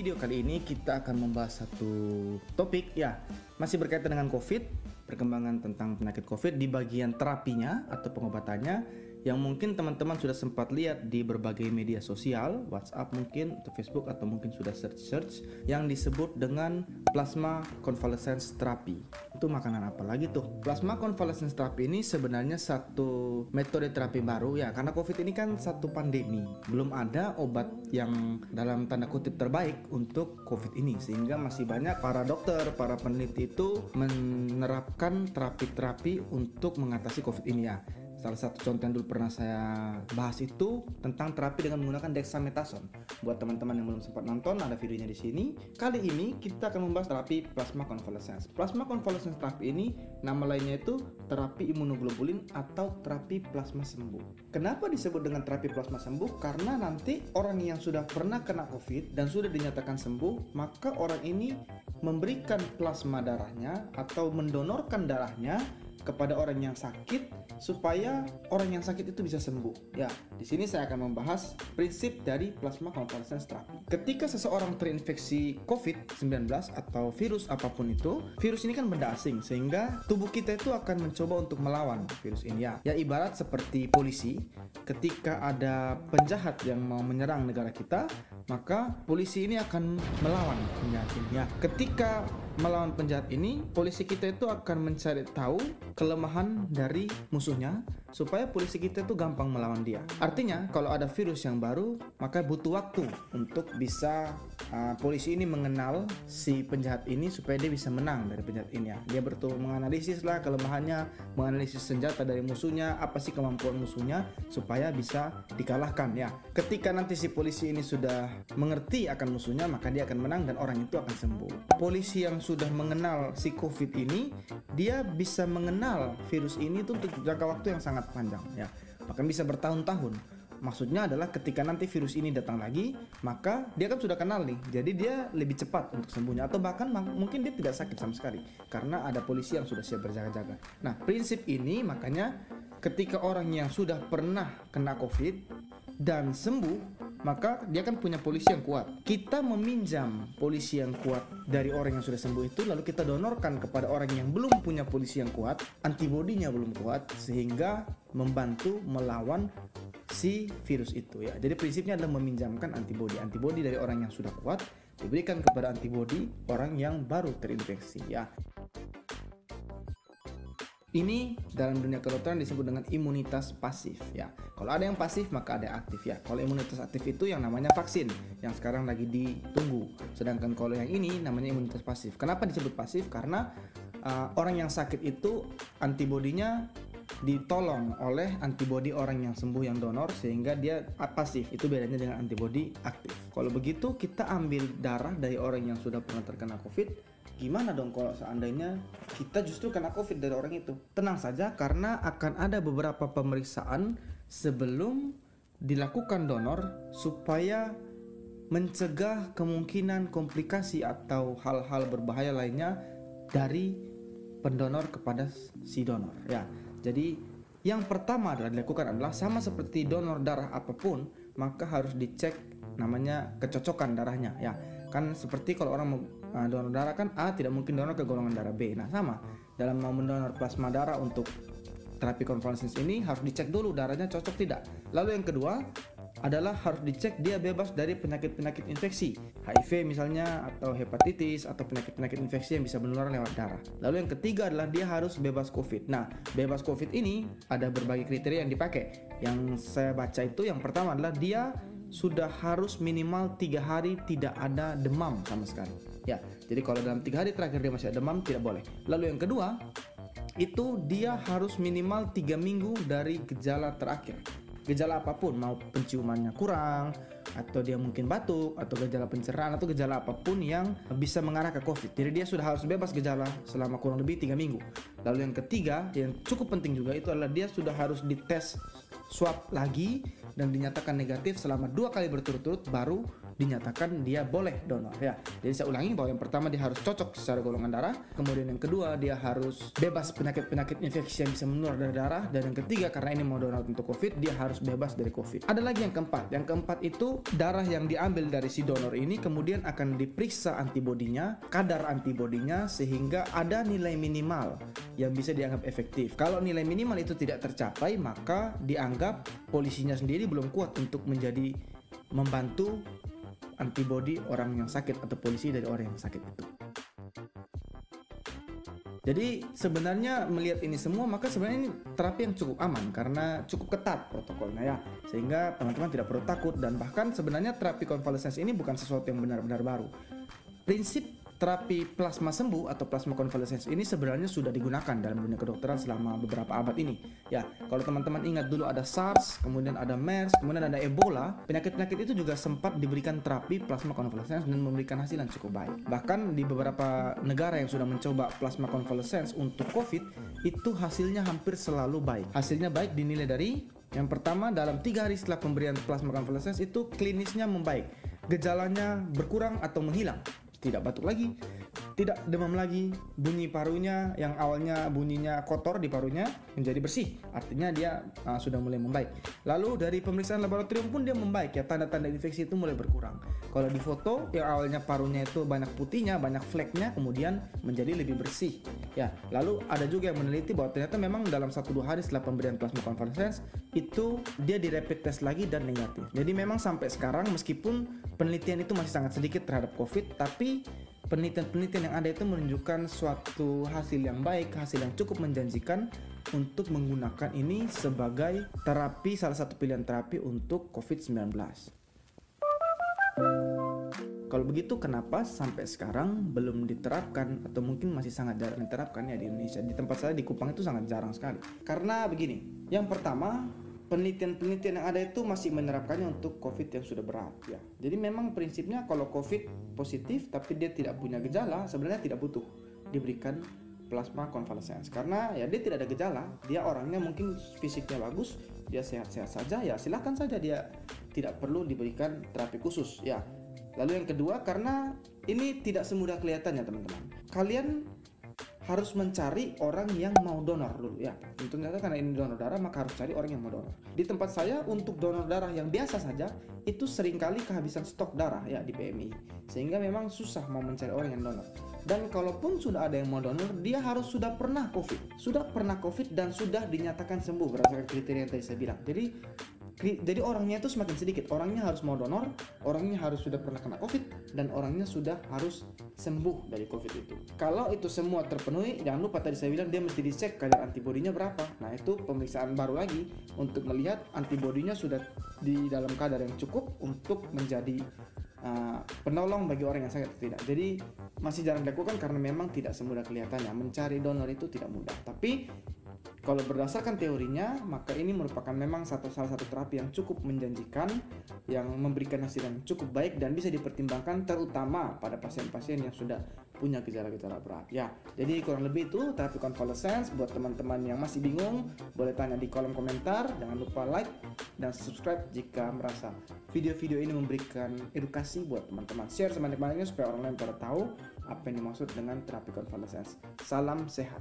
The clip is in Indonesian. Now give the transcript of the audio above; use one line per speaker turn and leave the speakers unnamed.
video kali ini kita akan membahas satu topik ya, masih berkaitan dengan COVID, perkembangan tentang penyakit COVID di bagian terapinya atau pengobatannya, yang mungkin teman-teman sudah sempat lihat di berbagai media sosial, WhatsApp mungkin, atau Facebook, atau mungkin sudah search yang disebut dengan plasma convalescence therapy. Itu makanan apa lagi tuh? Plasma convalescence therapy ini sebenarnya satu metode terapi baru ya, karena COVID ini kan satu pandemi, belum ada obat yang dalam tanda kutip terbaik untuk COVID ini, sehingga masih banyak para dokter, para peneliti itu menerapkan terapi-terapi untuk mengatasi COVID ini ya. Salah satu contoh yang dulu pernah saya bahas itu tentang terapi dengan menggunakan dexamethasone. Buat teman-teman yang belum sempat nonton, ada videonya di sini. Kali ini kita akan membahas terapi plasma convalescence. Plasma convalescence terapi ini nama lainnya itu terapi imunoglobulin atau terapi plasma sembuh. Kenapa disebut dengan terapi plasma sembuh? Karena nanti orang yang sudah pernah kena COVID dan sudah dinyatakan sembuh, maka orang ini memberikan plasma darahnya atau mendonorkan darahnya kepada orang yang sakit supaya orang yang sakit itu bisa sembuh. Ya, di sini saya akan membahas prinsip dari plasma convalescence therapy. Ketika seseorang terinfeksi COVID-19 atau virus apapun itu, virus ini kan benda asing, sehingga tubuh kita itu akan mencoba untuk melawan virus ini ya. Ya, ibarat seperti polisi, ketika ada penjahat yang mau menyerang negara kita, maka polisi ini akan melawan penjahat ini ya. Ketika melawan penjahat ini, polisi kita itu akan mencari tahu kelemahan dari musuhnya supaya polisi kita itu gampang melawan dia. Artinya kalau ada virus yang baru, maka butuh waktu untuk bisa polisi ini mengenal si penjahat ini supaya dia bisa menang dari penjahat ini ya. Dia betul menganalisis lah kelemahannya, menganalisis senjata dari musuhnya, apa sih kemampuan musuhnya supaya bisa dikalahkan ya. Ketika nanti si polisi ini sudah mengerti akan musuhnya, maka dia akan menang dan orang itu akan sembuh. Polisi yang sudah mengenal si COVID ini, dia bisa mengenal virus ini itu untuk jangka waktu yang sangat panjang ya, bahkan bisa bertahun-tahun. Maksudnya adalah ketika nanti virus ini datang lagi, maka dia kan sudah kenal nih, jadi dia lebih cepat untuk sembuhnya, atau bahkan mungkin dia tidak sakit sama sekali karena ada polisi yang sudah siap berjaga-jaga. Nah, prinsip ini makanya ketika orang yang sudah pernah kena COVID dan sembuh, maka dia kan punya polisi yang kuat. Kita meminjam polisi yang kuat dari orang yang sudah sembuh itu, lalu kita donorkan kepada orang yang belum punya polisi yang kuat, antibodinya belum kuat, sehingga membantu melawan si virus itu ya. Jadi prinsipnya adalah meminjamkan antibodi dari orang yang sudah kuat diberikan kepada antibodi orang yang baru terinfeksi ya. Ini dalam dunia kedokteran disebut dengan imunitas pasif ya. Kalau ada yang pasif maka ada yang aktif ya. Kalau imunitas aktif itu yang namanya vaksin yang sekarang lagi ditunggu. Sedangkan kalau yang ini namanya imunitas pasif. Kenapa disebut pasif? Karena orang yang sakit itu antibodinya ditolong oleh antibodi orang yang sembuh yang donor, sehingga dia pasif. Itu bedanya dengan antibodi aktif. Kalau begitu kita ambil darah dari orang yang sudah pernah terkena COVID. Gimana dong kalau seandainya kita justru kena COVID dari orang itu? Tenang saja, karena akan ada beberapa pemeriksaan sebelum dilakukan donor supaya mencegah kemungkinan komplikasi atau hal-hal berbahaya lainnya dari pendonor kepada si donor ya. Jadi yang pertama adalah dilakukan adalah sama seperti donor darah apapun, maka harus dicek namanya kecocokan darahnya ya. Kan seperti kalau orang mau donor darah kan A tidak mungkin donor ke golongan darah B. Nah sama, dalam mau mendonor plasma darah untuk terapi convalescence ini harus dicek dulu darahnya cocok tidak. Lalu yang kedua adalah harus dicek dia bebas dari penyakit-penyakit infeksi, HIV misalnya, atau hepatitis, atau penyakit-penyakit infeksi yang bisa menular lewat darah. Lalu yang ketiga adalah dia harus bebas COVID. Nah, bebas COVID ini ada berbagai kriteria yang dipakai. Yang saya baca itu yang pertama adalah dia sudah harus minimal 3 hari tidak ada demam sama sekali. Ya, jadi kalau dalam 3 hari terakhir dia masih ada demam, tidak boleh. Lalu yang kedua, itu dia harus minimal 3 minggu dari gejala terakhir. Gejala apapun, mau penciumannya kurang, atau dia mungkin batuk, atau gejala pencernaan, atau gejala apapun yang bisa mengarah ke COVID. Jadi dia sudah harus bebas gejala selama kurang lebih 3 minggu. Lalu yang ketiga, yang cukup penting juga itu adalah dia sudah harus dites swab lagi dan dinyatakan negatif selama 2 kali berturut-turut, baru dinyatakan dia boleh donor ya. Jadi saya ulangi bahwa yang pertama dia harus cocok secara golongan darah, kemudian yang kedua dia harus bebas penyakit-penyakit infeksi yang bisa menular dari darah, dan yang ketiga karena ini mau donor untuk COVID dia harus bebas dari COVID. Ada lagi yang keempat. Yang keempat itu darah yang diambil dari si donor ini kemudian akan diperiksa antibodinya, kadar antibodinya, sehingga ada nilai minimal yang bisa dianggap efektif. Kalau nilai minimal itu tidak tercapai, maka dianggap polisinya sendiri belum kuat untuk membantu antibodi orang yang sakit atau polisi dari orang yang sakit itu. Jadi sebenarnya melihat ini semua, maka sebenarnya ini terapi yang cukup aman karena cukup ketat protokolnya ya, sehingga teman-teman tidak perlu takut. Dan bahkan sebenarnya terapi konvalesens ini bukan sesuatu yang benar-benar baru. Prinsip terapi plasma sembuh atau plasma konvalesens ini sebenarnya sudah digunakan dalam dunia kedokteran selama beberapa abad ini. Ya, kalau teman-teman ingat dulu ada SARS, kemudian ada MERS, kemudian ada Ebola, penyakit-penyakit itu juga sempat diberikan terapi plasma konvalesens dan memberikan hasil yang cukup baik. Bahkan di beberapa negara yang sudah mencoba plasma konvalesens untuk COVID, itu hasilnya hampir selalu baik. Hasilnya baik dinilai dari yang pertama, dalam 3 hari setelah pemberian plasma konvalesens itu klinisnya membaik, gejalanya berkurang atau menghilang. Tidak batuk lagi, tidak demam lagi, bunyi parunya yang awalnya bunyinya kotor di parunya menjadi bersih, artinya dia sudah mulai membaik. Lalu dari pemeriksaan laboratorium pun dia membaik ya, tanda-tanda infeksi itu mulai berkurang. Kalau di foto yang awalnya parunya itu banyak putihnya, banyak fleknya, kemudian menjadi lebih bersih ya. Lalu ada juga yang meneliti bahwa ternyata memang dalam 1-2 hari setelah pemberian plasma konvalesens itu dia di rapid test lagi dan negatif. Jadi memang sampai sekarang meskipun penelitian itu masih sangat sedikit terhadap COVID, tapi penelitian-penelitian yang ada itu menunjukkan suatu hasil yang baik, hasil yang cukup menjanjikan untuk menggunakan ini sebagai terapi, salah satu pilihan terapi untuk COVID-19. Kalau begitu kenapa sampai sekarang belum diterapkan atau mungkin masih sangat jarang diterapkan ya di Indonesia? Di tempat saya di Kupang itu sangat jarang sekali. Karena begini, yang pertama, penelitian-penelitian yang ada itu masih menerapkannya untuk COVID yang sudah berat ya. Jadi memang prinsipnya kalau COVID positif tapi dia tidak punya gejala, sebenarnya tidak butuh diberikan plasma konvalesens. Karena ya dia tidak ada gejala, dia orangnya mungkin fisiknya bagus, dia sehat-sehat saja ya, silakan saja dia tidak perlu diberikan terapi khusus ya. Lalu yang kedua, karena ini tidak semudah kelihatannya teman-teman. Kalian harus mencari orang yang mau donor dulu ya. Tentunya karena ini donor darah, maka harus cari orang yang mau donor. Di tempat saya untuk donor darah yang biasa saja itu seringkali kehabisan stok darah ya di PMI, sehingga memang susah mau mencari orang yang donor. Dan kalaupun sudah ada yang mau donor, dia harus sudah pernah COVID dan sudah dinyatakan sembuh berdasarkan kriteria yang tadi saya bilang. Jadi orangnya itu semakin sedikit. Orangnya harus mau donor, orangnya harus sudah pernah kena COVID, dan orangnya sudah harus sembuh dari COVID itu. Kalau itu semua terpenuhi, jangan lupa tadi saya bilang dia mesti dicek kadar antibodinya berapa. Nah itu pemeriksaan baru lagi untuk melihat antibodinya sudah di dalam kadar yang cukup untuk menjadi penolong bagi orang yang sakit atau tidak. Jadi masih jarang dilakukan karena memang tidak semudah kelihatannya. Mencari donor itu tidak mudah. Tapi kalau berdasarkan teorinya, maka ini merupakan memang salah satu terapi yang cukup menjanjikan, yang memberikan hasil yang cukup baik dan bisa dipertimbangkan terutama pada pasien-pasien yang sudah punya gejala-gejala berat. Ya, jadi kurang lebih itu terapi konvalesens. Buat teman-teman yang masih bingung, boleh tanya di kolom komentar. Jangan lupa like dan subscribe jika merasa video-video ini memberikan edukasi buat teman-teman. Share sebanyak-banyaknya supaya orang lain pada tahu apa yang dimaksud dengan terapi konvalesens. Salam sehat.